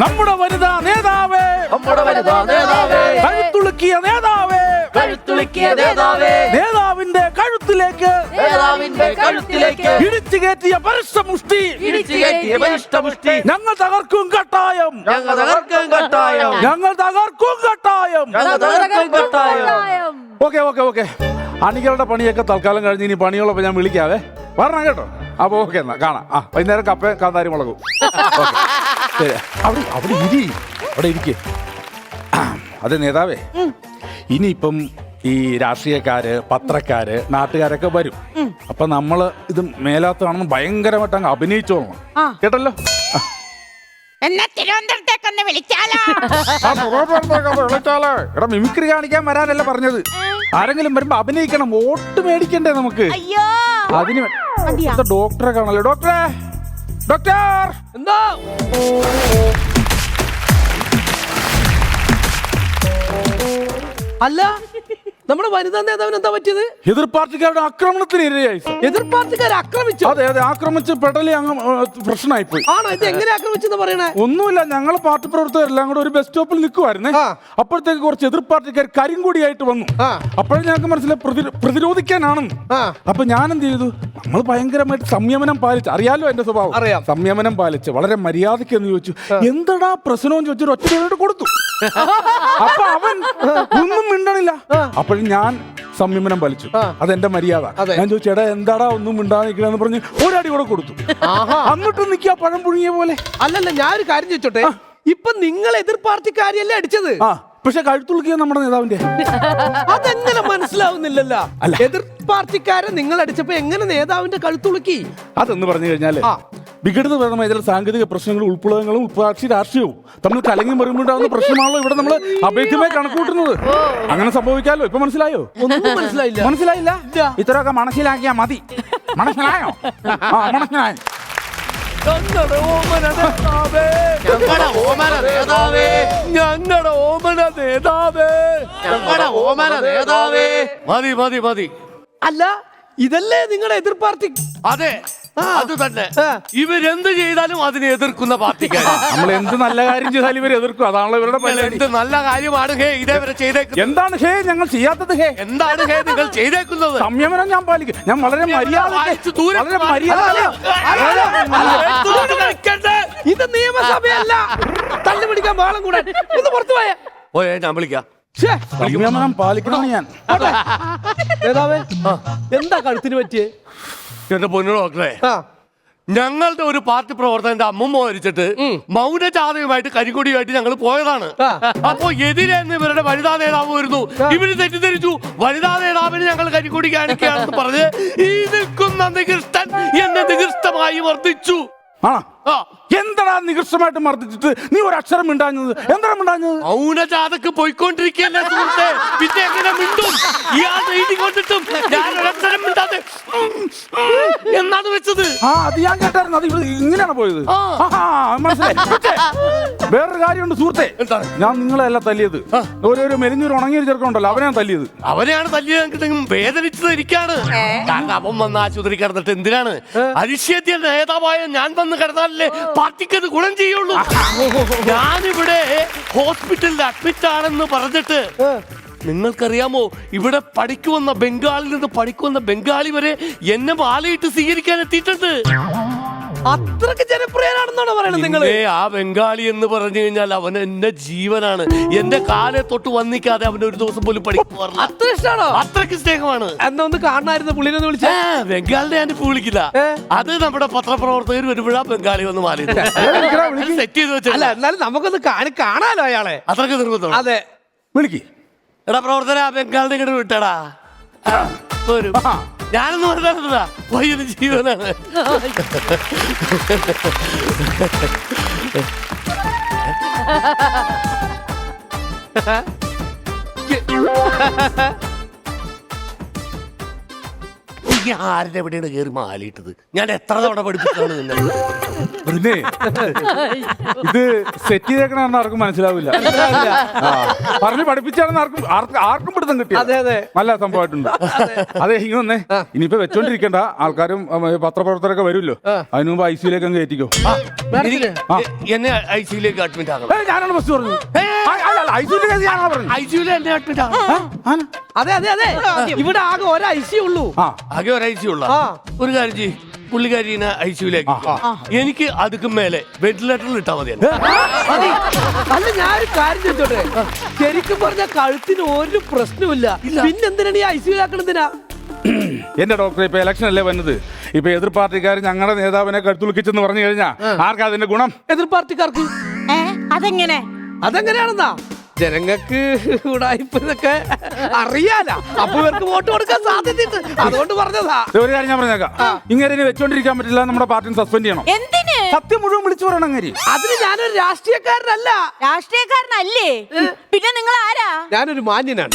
നമ്മുടെ വനിതാ നേതാവേ, കഴുത്തുളുക്കിയ നേതാവേ, നേതാവിന്റെ കഴുത്തിലേക്ക് ഇടിച്ചു കയറ്റിയ പരിശ്രമുഷ്ടി ഞങ്ങൾ തകർക്കും കട്ടായം, ഞങ്ങൾ തകർക്കും കട്ടായം. ഓക്കെ ഓക്കെ ഓക്കെ, അണികളുടെ പണിയൊക്കെ തൽക്കാലം കഴിഞ്ഞ് ഇനി പണികളൊക്കെ ഞാൻ വിളിക്കാവേ. പറഞ്ഞ കേട്ടോ. അപ്പൊ ഓക്കെ, എന്നാ കാണാം. വൈകുന്നേരം കപ്പ കാന്താരി മുളകും. ശരി, അവിടെ ഇരിക്കേ. അതെ നേതാവേ, ഇനിയിപ്പം ഈ രാഷ്ട്രീയക്കാര്, പത്രക്കാര്, നാട്ടുകാരൊക്കെ വരും. അപ്പൊ നമ്മള് ഇത് മേലാത്താണെന്ന് ഭയങ്കരമായിട്ട് അങ്ങ് അഭിനയിച്ചോളണം. കേട്ടല്ലോ? എന്നാ തിരുവനന്തപുരത്തേക്കൊന്ന് വിളിച്ചാലോ? എടാ, മിമിക്രി കാണിക്കാൻ വരാനല്ല പറഞ്ഞത്. ആരെങ്കിലും വരുമ്പോ അഭിനയിക്കണം, വോട്ട് മേടിക്കണ്ടേ നമുക്ക്? അയ്യോ, അതിന് ഡോക്ടറെ കാണല്ലോ. ഡോക്ടർ എന്താ? അല്ല, നമ്മുടെ വനിതാ നേതാവിന് എന്താ പറ്റിയത്? എതിർ പാർട്ടിക്കാരുടെ ആക്രമണത്തിന് ഇരയായി. എതിർ പാർട്ടിക്കാരെ ആക്രമിച്ചു? അതെ അതെ, ആക്രമിച്ച് പെടലി അങ്ങ് പ്രശ്നമായിപ്പോയി. ആണോ? ഇത് എങ്ങനെ ആക്രമിച്ചെന്ന് പറയണേ? ഒന്നുമില്ല, ഞങ്ങൾ പാർട്ടി പ്രവർത്തകരെല്ലാം കൂടെ ഒരു ബസ് സ്റ്റോപ്പിൽ നിൽക്കുമായിരുന്നേ. അപ്പോഴത്തേക്ക് കുറച്ച് എതിർ പാർട്ടിക്കാർ കരിങ്കൊടിയായിട്ട് വന്നു. അപ്പോഴും ഞങ്ങൾക്ക് മനസ്സിലായി പ്രതിരോധിക്കാനാണെന്ന്. അപ്പൊ ഞാൻ എന്ത് ചെയ്തു? നമ്മൾ ഭയങ്കരമായിട്ട് സംയമനം പാലിച്ച്, അറിയാലോ എന്റെ സ്വഭാവം, അറിയാം. സംയമനം പാലിച്ച് വളരെ മര്യാദയ്ക്ക് എന്ന് ചോദിച്ചു. എന്താടാ പ്രശ്നം എന്ന് ചോദിച്ചു, ഒറ്റ കൊടുത്തു. അപ്പൊ അവൻ ഒന്നും മിണ്ടണില്ല. അപ്പോഴും ഞാൻ സംയമനം പാലിച്ചു, അതെന്റെ മര്യാദ. ഞാൻ ചോദിച്ചു, എടാ എന്താടാ ഒന്നും മിണ്ടാതെ നിൽക്കണെന്ന് പറഞ്ഞ് ഒരടി കൂടെ കൊടുത്തു. എന്നിട്ടും നിൽക്കുക പഴം പുഴുങ്ങിയ പോലെ. അല്ലല്ല, ഞാനൊരു കാര്യം ചോദിച്ചോട്ടെ, ഇപ്പൊ നിങ്ങൾ എതിർ പാർട്ടിക്കാരിയല്ലേ അടിച്ചത്? പക്ഷെ കഴുത്തുളുക്കിയ നമ്മുടെ നേതാവിന്റെ. അതെങ്ങനെ മനസ്സിലാവുന്നില്ലല്ലോ. എതിർ പാർട്ടിക്കാരെ നിങ്ങൾ അടിച്ചപ്പോ എങ്ങനെ നേതാവിന്റെ കഴുത്തുളുക്കി? അതെന്ന് പറഞ്ഞു കഴിഞ്ഞാല് വിഘടിതപരമായ ചില സാങ്കേതിക പ്രശ്നങ്ങളും ഉൾപ്പെടങ്ങളും ഉൾപ്പാക്ഷി രാഷ്ട്രീയവും തമ്മിൽ കലങ്ങി മറിയുമ്പോണ്ടാവുന്ന പ്രശ്നമാണല്ലോ ഇവിടെ നമ്മൾ അഭേദ്യമായി കണക്കൂട്ടുന്നത്. അങ്ങനെ സംഭവിക്കാലോ. ഇപ്പൊ മനസ്സിലായോ? ഒന്നും മനസ്സിലായില്ല. ഇത്രയൊക്കെ മനസ്സിലാക്കിയാ മതി. മനസ്സിലായോ? മനസ്സിലായോ? ഞങ്ങളുടെ ഓമന നേതാവേ. മതി. അല്ല, ഇതല്ലേ നിങ്ങളുടെ എതിർ പാർട്ടി? അതെ, അത് തന്നെ. ഇവരെന്ത് ചെയ്താലും അതിനെ എതിർക്കുന്ന പാർട്ടിക്കാർ. നമ്മൾ എന്ത് നല്ല കാര്യം ചെയ്താലും ഇവർ എതിർക്കും. അതാണല്ലോ ഇവരുടെ പരിപാടി. എന്ത് നല്ല കാര്യമാണ് ഹേ ഇതേവരെ ചെയ്തേക്കുന്നത്? എന്താണ് ഹേ ഞങ്ങൾ ചെയ്യാത്തത്? ഹേ എന്താണ് ഹേ നിങ്ങൾ ചെയ്തേക്കുന്നത്? സംയമനം ഞാൻ പാലിക്കും. ഞാൻ വളരെ മര്യാദ. ഇത് നിയമസഭയല്ല. തല്ലുപിടിക്കാൻ പാളം കൂടെ ഒന്ന് പുറത്തു പോയേ. ഞാൻ വിളിക്കാം. സംയമനം പാലിക്കണം ഞാൻ. നേതാവേ, എന്താ കഴുത്തിന് പറ്റിയേ? എന്റെ പൊന്നു ഡോക്ടറെ, ഞങ്ങളുടെ ഒരു പാർട്ടി പ്രവർത്തകന്റെ അമ്മമ്മ മരിച്ചിട്ട് മൗനജാതയുമായിട്ട് കരികൊടിയുമായിട്ട് ഞങ്ങൾ പോയതാണ്. അപ്പോ എതിരെന്ന് ഇവരുടെ വനിതാ നേതാവ് വരുന്നു. ഇവര് തെറ്റിദ്ധരിച്ചു വനിതാ നേതാവിന് ഞങ്ങൾ കരികൊടി കാണിക്കുകയാണെന്ന് പറഞ്ഞ് ഈ നിൽക്കുന്ന നികൃഷ്ടൻ എന്നെ നികൃഷ്ടമായി വർദ്ധിച്ചു. എന്താ നികൃഷ്ടമായിട്ട് മർദ്ദിച്ചിട്ട് നീ ഒരു അക്ഷരം മിണ്ടാഞ്ഞത്? എന്താ മിണ്ടാഞ്ഞത്? മൗനജാതക്ക് പോയിക്കൊണ്ടിരിക്കുകയല്ലേ സുഹൃത്തെ, പിന്നെ എങ്ങനെ മിണ്ടും? ഇയാൾ എഴുതി കൊണ്ടിട്ടും ഞാൻ ഒരക്ഷരം മിണ്ടാതെ എന്നാണ് വെച്ചത്. അത് ഞാൻ കേട്ടായിരുന്നു. അത് ഇങ്ങനെയാണ് പോയത്. മനസ്സിലായി. വേറൊരു കാര്യമുണ്ട് സുഹൃത്തെ, ഞാൻ നിങ്ങളെല്ലാം തല്ലിയത്. ഓരോരോ മെലിഞ്ഞൊരു ഉണങ്ങിയൊരു ചെറുക്കമുണ്ടല്ലോ, അവനെയാണ് തല്ലിയത്. അവനെയാണ് തല്ലിയത്. വേദനിച്ചത് എനിക്കാണ്. അവൻ വന്ന് ആശുപത്രി കിടന്നിട്ട് എന്തിനാണ്? അരിശ്യത്തിന്റെ നേതാവായ ഞാൻ വന്ന് കിടന്നാലല്ലേ പാർട്ടിക്ക് അത് ഗുണം ചെയ്യുള്ളൂ. ഞാനിവിടെ ഹോസ്പിറ്റലിൽ അഡ്മിറ്റ് ആണെന്ന് പറഞ്ഞിട്ട് നിങ്ങൾക്കറിയാമോ, ഇവിടെ പഠിക്കുവന്ന ബംഗാളിൽ നിന്ന് പഠിക്കുവന്ന ബംഗാളി വരെ എന്നെ മാലയിട്ട് സ്വീകരിക്കാൻ എത്തിയിട്ടുണ്ട്. അത്രക്ക് ജനപ്രിയനാണെന്നാണ് പറയുന്നത് നിങ്ങൾ? ആ ബംഗാളി എന്ന് പറഞ്ഞു കഴിഞ്ഞാൽ അവൻ എന്റെ ജീവനാണ്. എന്റെ കാലെ തൊട്ട് വന്നിക്കാതെ അവന്റെ ഒരു ദിവസം പോലും പഠിക്കുവാറില്ല. അത്ര ഇഷ്ടമാണോ? അത്രക്ക് സ്നേഹമാണ്. എന്നാ ഒന്ന് കാണായിരുന്നു പുള്ളിനെ വിളിച്ച. ബംഗാളിനെ ഞാൻ ഇപ്പൊ വിളിക്കില്ല. അത് നമ്മുടെ പത്രപ്രവർത്തകർ വരുമ്പോഴാ ബംഗാളി വന്ന് മാറി സെറ്റ് ചെയ്ത് വെച്ചല്ല. എന്നാലും നമുക്കൊന്ന് കാണാലോ അയാളെ. അത്രക്ക് നിർബന്ധം. അതെ, വിളിക്ക്. എടാ പ്രവർത്തന, ബംഗാളിനെ ഇങ്ങോട്ട് വിട്ടടാ. വരും. ഞാനൊന്നും പറഞ്ഞാ വയ്യൊരു ജീവനാണ്. ആരുടെ എവിടെയാണ് കയറി മാലിയിട്ടത്? ഞാൻ എത്ര തവണ പഠിപ്പിച്ചാണ് നിന്നെ? പിന്നെ ഇത് സെറ്റ് ചെയ്തേക്കണെന്ന് ആർക്കും മനസ്സിലാവില്ല. ആ, പറഞ്ഞ് പഠിപ്പിച്ചാണെന്ന് ആർക്കും പിടുത്തം കിട്ടിയ അതെ അതെ നല്ല സംഭവമായിട്ടുണ്ട്. അതെ ഇനി വന്നേ, ഇനിയിപ്പോ വെച്ചോണ്ടിരിക്കണ്ട, ആൾക്കാരും പത്രപ്രവർത്തകരൊക്കെ വരുമല്ലോ, അതിനു മുമ്പ് ICUലേക്ക് അങ്ങ് കയറ്റിക്കോ. എന്നെ ICUലേക്ക് അഡ്മിറ്റ് ആകണം. ഞാനാണ് ബസ് പറഞ്ഞു. ICUലേക്ക് ഞാനാണ് പറഞ്ഞു. ICUല് എന്നെ അഡ്മിറ്റ് ആകണം. അതെ അതെ അതെ ഇവിടെ ആകെ ഒരു IC ഉള്ളൂ. ആകെ ഒരു ICU ഉള്ള ഒരു കാര്യം ചെയ്യ്, പുള്ളിക്കാരിനെ ICUലേക്ക് എനിക്ക് അതുക്കും മേലെ വെന്റിലേറ്ററിൽ ഇട്ടാ മതി. അല്ല ഞാനൊരു കാര്യം ചോദിച്ചോട്ടെ, ശരിക്കും പറഞ്ഞ കഴുത്തിന് ഒരു പ്രശ്നമില്ല, പിന്നെന്തിനാണ് ഈ ICU ആക്കണതിനാ? എന്റെ ഡോക്ടർ, ഇപ്പൊ ഇലക്ഷൻ അല്ലേ വന്നത്, ഇപ്പൊ എതിർ പാർട്ടിക്കാർ ഞങ്ങളുടെ നേതാവിനെ കഴുത്തുളുക്കിച്ചെന്ന് പറഞ്ഞു കഴിഞ്ഞാൽ ആർക്കാ അതിന്റെ ഗുണം? എതിർ പാർട്ടിക്കാർക്ക്. അതെങ്ങനെ? അതെങ്ങനെയാണെന്നാ ജനങ്ങൾക്ക് ഉടായിപ്പൊക്കെ അറിയാല, അപ്പൊ ഇവർക്ക് വോട്ട് കൊടുക്കാൻ സാധ്യതയുണ്ട്, അതുകൊണ്ട് പറഞ്ഞതാ. ഒരു കാര്യം ഞാൻ പറഞ്ഞേക്കാം, ഇങ്ങനെ വെച്ചോണ്ടിരിക്കാൻ പറ്റില്ല, നമ്മുടെ പാർട്ടിനെ സസ്പെൻഡ് ചെയ്യണം. എന്തിന്? സത്യം മുഴുവൻ വിളിച്ചു പറയണം. അങ്ങനെ അതിന് ഞാനൊരു രാഷ്ട്രീയക്കാരനല്ല. രാഷ്ട്രീയക്കാരനല്ലേ? പിന്നെ നിങ്ങൾ ആരാ? ഞാനൊരു മാന്യനാണ്.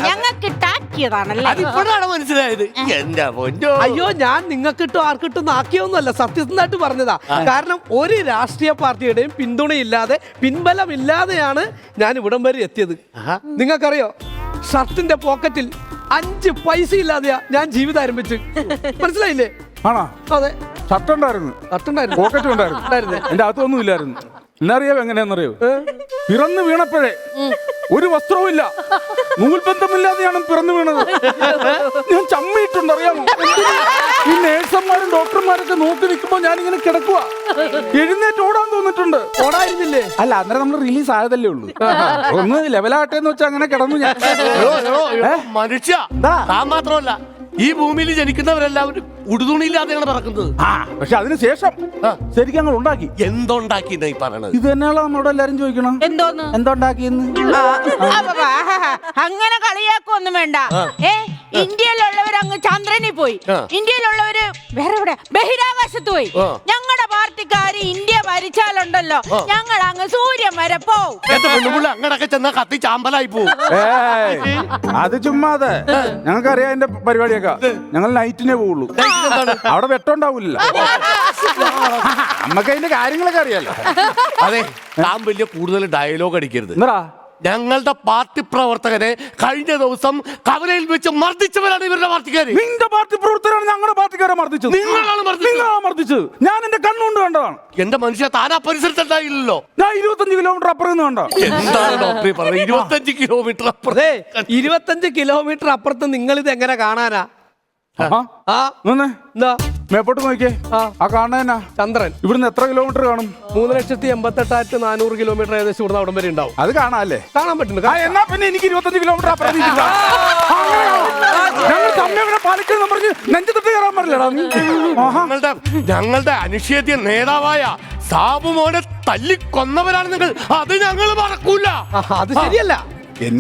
ഞങ്ങൾക്ക് ടാക്കിയതാണല്ലേ? അതിപ്പോഴാണ് മനസ്സിലായത്. എന്റെ പൊന്നോ. അയ്യോ, ഞാൻ നിങ്ങൾക്കിട്ടോ ആർക്കിട്ടും ആക്കിയൊന്നുമല്ല, സത്യസന്ധമായിട്ട് പറഞ്ഞതാ. കാരണം ഒരു രാഷ്ട്രീയ പാർട്ടിയുടെയും പിന്തുണയില്ലാതെ, പിൻബലമില്ലാതെയാണ് ഞാൻ ഇവിടം വരെ എത്തിയത്. നിങ്ങൾക്കറിയോ, ഷർട്ടിന്റെ പോക്കറ്റിൽ 5 പൈസ ഇല്ലാതെയാ ഞാൻ ജീവിതം ആരംഭിച്ചു. മനസ്സിലായില്ലേ? ആണോ? അതെ, ഷർട്ട് ഉണ്ടായിരുന്നു, പോക്കറ്റും ഉണ്ടായിരുന്നു, എന്റെ അകത്തൊന്നും ഇല്ലായിരുന്നു. എന്നറിയാവോ എങ്ങനെയാണെന്നറിയോ? പിറന്നു വീണപ്പോഴേ ഒരു വസ്ത്രവും ഇല്ല, നൂൽബന്ധമില്ലാതെയാണ് പിറന്നു വീണത്. ഞാൻ ചമ്മിയിട്ടുണ്ട്, അറിയാമോ? ഈ നേഴ്സന്മാരും ഡോക്ടർമാരൊക്കെ നോക്കി നിൽക്കുമ്പോ ഞാൻ ഇങ്ങനെ കിടക്കുക, എഴുന്നേറ്റ് ഓടാൻ തോന്നിട്ടുണ്ട്. ഓടായിരുന്നില്ലേ? അല്ല, അന്നേരം നമ്മൾ റിലീസ് ആയതല്ലേ ഉള്ളൂ, ഒന്ന് ലെവലാകട്ടെ എന്ന് വെച്ചാൽ അങ്ങനെ കിടന്നു ഞാൻ. മനുഷ്യ താൻ മാത്രമല്ല, ഈ ഭൂമിയിൽ ജനിക്കുന്നവരെല്ലാവരും ഉടുതുണിയില്ലാതെയാണ് പറക്കുന്നത്. പക്ഷെ അതിനുശേഷം ശരിക്കും ഞങ്ങൾ ഉണ്ടാക്കി. എന്തുണ്ടാക്കി ഈ പറയണത്? ഇത് തന്നെയാണല്ലോ നമ്മളോട് എല്ലാരും ചോദിക്കണം, എന്തോന്ന് എന്തുണ്ടാക്കിയെന്ന്. അങ്ങനെ കളിയാക്കൊന്നും വേണ്ട. ഇന്ത്യയിലുള്ളവർ അങ്ങ് ചന്ദ്രനിൽ പോയി, ഇന്ത്യയിലുള്ളവര് വേറെ എവിടെ ബഹിരാകാശത്ത് പോയി. ഞങ്ങളുടെ പാർട്ടിക്കാര് ഇന്ത്യ ഭരിച്ചാലുണ്ടല്ലോ, ഞങ്ങൾ അങ്ങ് സൂര്യൻ വരെ പോവും. അങ്ങനൊക്കെ ചെന്നാ കത്തി ചാമ്പലായി പോവും. അത് ചുമ്മാതെ, ഞങ്ങൾക്കറിയാം എന്റെ പരിപാടിയൊക്കെ. ഞങ്ങൾ നൈറ്റിനെ പോവുള്ളൂ, അവിടെ വെട്ടമുണ്ടാവില്ല. നമുക്ക് അതിന്റെ കാര്യങ്ങളൊക്കെ അറിയാലോ. അതെ, താൻ വലിയ കൂടുതൽ ഡയലോഗ് അടിക്കരുത്. എന്താ? ഞങ്ങളുടെ പാർട്ടി പ്രവർത്തകരെ കഴിഞ്ഞ ദിവസം കവലയിൽ വെച്ച് മർദ്ദിച്ചവരാണ് ഇവരുടെ പാർട്ടിക്കാര്. നിന്റെ പാർട്ടി പ്രവർത്തകരാണ് ഞങ്ങളുടെ പാർട്ടിക്കാരെ മർദ്ദിച്ചത്. നിങ്ങളാണ് മർദ്ദിച്ചത്. ഞാൻ എന്റെ കണ്ണുകൊണ്ട് കണ്ടതാണ്. എന്റെ മനുഷ്യ, താൻ ആ പരിസരത്തുണ്ടായില്ലല്ലോ. ഞാൻ 25 കിലോമീറ്റർ അപ്പുറം നിന്ന് കണ്ട. എന്താണ് ഡോക്ടറെ പറഞ്ഞത്? 25 കിലോമീറ്റർ അപ്പുറം. 25 കിലോമീറ്റർ അപ്പുറത്ത് നിങ്ങൾ ഇത് എങ്ങനെ കാണാനാ? എന്താ മേപ്പോട്ട് നോക്കിയേ, ആ കാണാനാ ചന്ദ്രൻ. ഇവിടുന്ന് എത്ര കിലോമീറ്റർ കാണും? 3,88,400 കിലോമീറ്റർ ഏകദേശം ഇവിടുന്ന് അവിടം വരെ ഉണ്ടാവും. അത് കാണാല്ലേ? കാണാൻ പറ്റുന്നു. എന്നാ പിന്നെ എനിക്ക് 25 കിലോമീറ്റർ അപ്പുറം പാലിക്കുന്ന പറഞ്ഞ് നെഞ്ചത്തിട്ട് കയറാൻ പറഞ്ഞില്ലടാ. ഞങ്ങളുടെ അനിഷേധ്യ നേതാവായ സാബുമോനെ തല്ലിക്കൊന്നവരാണ് നിങ്ങൾ. അത് ഞങ്ങൾ മറക്കൂല. അത് ശരിയല്ല,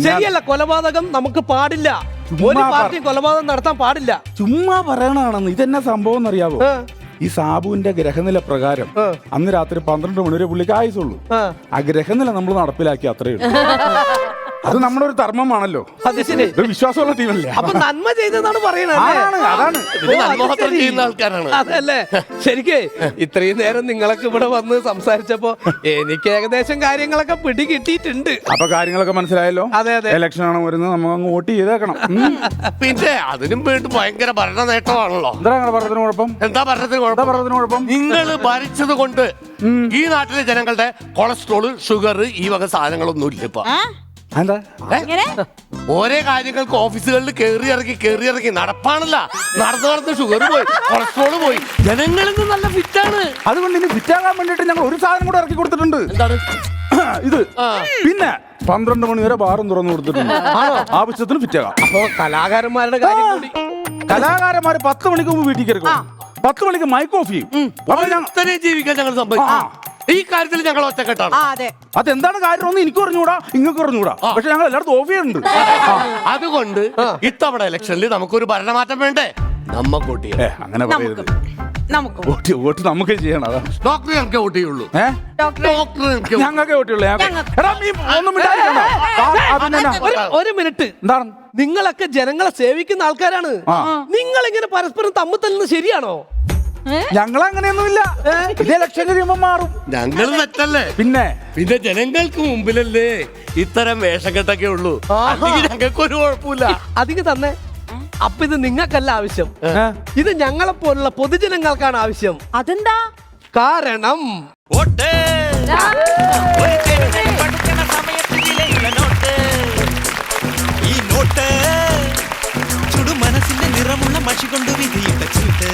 ശരിയല്ല. കൊലപാതകം നമുക്ക് പാടില്ല. ഒരു പാർട്ടിയും കൊലപാതകം നടത്താൻ പാടില്ല. ചുമ്മാ പറയണാണെന്ന്. ഇതെന്നാ സംഭവം എന്നറിയാവോ? ഈ സാബുവിന്റെ ഗ്രഹനില പ്രകാരം അന്ന് രാത്രി 12 മണി വരെ പുള്ളിക്ക് ആയുസുള്ളൂ. ആ ഗ്രഹനില നമ്മൾ നടപ്പിലാക്കി, അത്രയേ ഉള്ളൂ. അത് നമ്മുടെ ഒരു ധർമ്മമാണല്ലോ. അത് ശരി, വിശ്വാസമുള്ള ടീമല്ലേ. അപ്പൊ നന്മ ചെയ്തെന്നാണ് പറയണത്. അതാണ് ചെയ്യുന്ന ആൾക്കാരാണ്. അതല്ലേ? ശരിക്കേ ഇത്രയും നേരം നിങ്ങളൊക്കെ ഇവിടെ വന്ന് സംസാരിച്ചപ്പോ എനിക്ക് ഏകദേശം കാര്യങ്ങളൊക്കെ പിടികിട്ടിയിട്ടുണ്ട്. അപ്പൊ കാര്യങ്ങളൊക്കെ മനസ്സിലായല്ലോ. അതെ അതെ, ഇലക്ഷൻ ആണ് വരുന്നത്, നമുക്ക് അങ്ങ് വോട്ട് ചെയ്തേക്കണം. പിന്നെ അതിനും വേണ്ടി ഭയങ്കര ഭരണ നേട്ടമാണല്ലോ. എന്താ ഭരണത്തിന് കുഴപ്പം? എന്താ ഭരണത്തിന് കുഴപ്പം? നിങ്ങൾ ഭരിച്ചത് കൊണ്ട് ഈ നാട്ടിലെ ജനങ്ങളുടെ കൊളസ്ട്രോള്, ഷുഗർ, ഈ വക സാധനങ്ങളൊന്നും ഇല്ല ഇപ്പൊ. എന്താ ഓരോ കാര്യങ്ങൾക്ക് ഓഫീസുകളിൽ കയറി ഇറക്കി നടപ്പാണല്ല. നടന്ന് ഷുഗർ പോയി, കൊളസ്ട്രോള് പോയി, ജനങ്ങളിൽ നിന്ന് നല്ല ഫിറ്റാണ്. അതുകൊണ്ട് ഇനി ഫിറ്റാകാൻ വേണ്ടിട്ട് ഞങ്ങൾ ഒരു സാധനം കൂടെ ഇറക്കി കൊടുത്തിട്ടുണ്ട്. എന്താണ് ഇത്? പിന്നെ 12 മണി വരെ ബാറും തുറന്നു കൊടുത്തിട്ടുണ്ട്. ആവശ്യത്തിന് ഫിറ്റാകാം. അപ്പൊ കലാകാരന്മാരുടെ കാര്യം കൂടി. കലാകാരന്മാര് 10 മണിക്ക് മുമ്പ് വീട്ടിൽ കയറിക്കും, 10 മണിക്ക് മൈക്ക് ഓഫ് ചെയ്യും. ജീവിക്കാൻ ഞങ്ങൾ സംഭവിക്കും. ഈ കാര്യത്തിൽ ഞങ്ങൾ ഒറ്റക്കെട്ടാണ്. അതെന്താണ് കാര്യം എനിക്ക് പറഞ്ഞുകൂടാ, ഇങ്ങക്ക് പറഞ്ഞുകൂടാ. പക്ഷെ ഞങ്ങൾ എല്ലായിടത്തും ഓഫ് ചെയ്യുന്നുണ്ട്. അതുകൊണ്ട് ഇത്തവണ ഇലക്ഷനിൽ നമുക്കൊരു ഭരണമാറ്റം വേണ്ടേ? നമ്മക്ക് അങ്ങനെ പറയരുത്. നമുക്ക് വോട്ട് നമുക്ക് ചെയ്യണം. അതാ ഡോക്ടർ ഞങ്ങൾക്ക് വോട്ട് ചെയ്യുള്ളൂ. ഞങ്ങൾക്ക് വോട്ടുള്ളൂ. ഒരു മിനിറ്റ്. എന്താണ്? നിങ്ങളൊക്കെ ജനങ്ങളെ സേവിക്കുന്ന ആൾക്കാരാണ്. നിങ്ങൾ ഇങ്ങനെ പരസ്പരം തമ്മിൽ തല്ലുന്നത് ശരിയാണോ? ഞങ്ങൾ അങ്ങനെയൊന്നുമില്ല. ഇത് ഇലക്ഷൻ കഴിയുമ്പോ മാറും. ഞങ്ങൾ തെറ്റല്ലേ? പിന്നെ പിന്നെ ജനങ്ങൾക്ക് മുമ്പിലല്ലേ ഇത്തരം വേഷക്കെട്ടൊക്കെ ഉള്ളൂ. ഞങ്ങൾക്ക് ഒരു കുഴപ്പമില്ല. അധികം തന്നെ. അപ്പൊ ഇത് നിങ്ങൾക്കല്ല ആവശ്യം, ഇത് ഞങ്ങളെ പോലുള്ള പൊതുജനങ്ങൾക്കാണ് ആവശ്യം. അതെന്താ? കാരണം ഈ നോട്ട് ചുടുമനസിന്റെ നിറമുള്ള മഷി കൊണ്ട് വിധിയിട്ട ചീട്ട്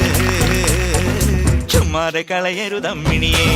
ചുമ്മാതെ കളയരുതമ്മിണിയെ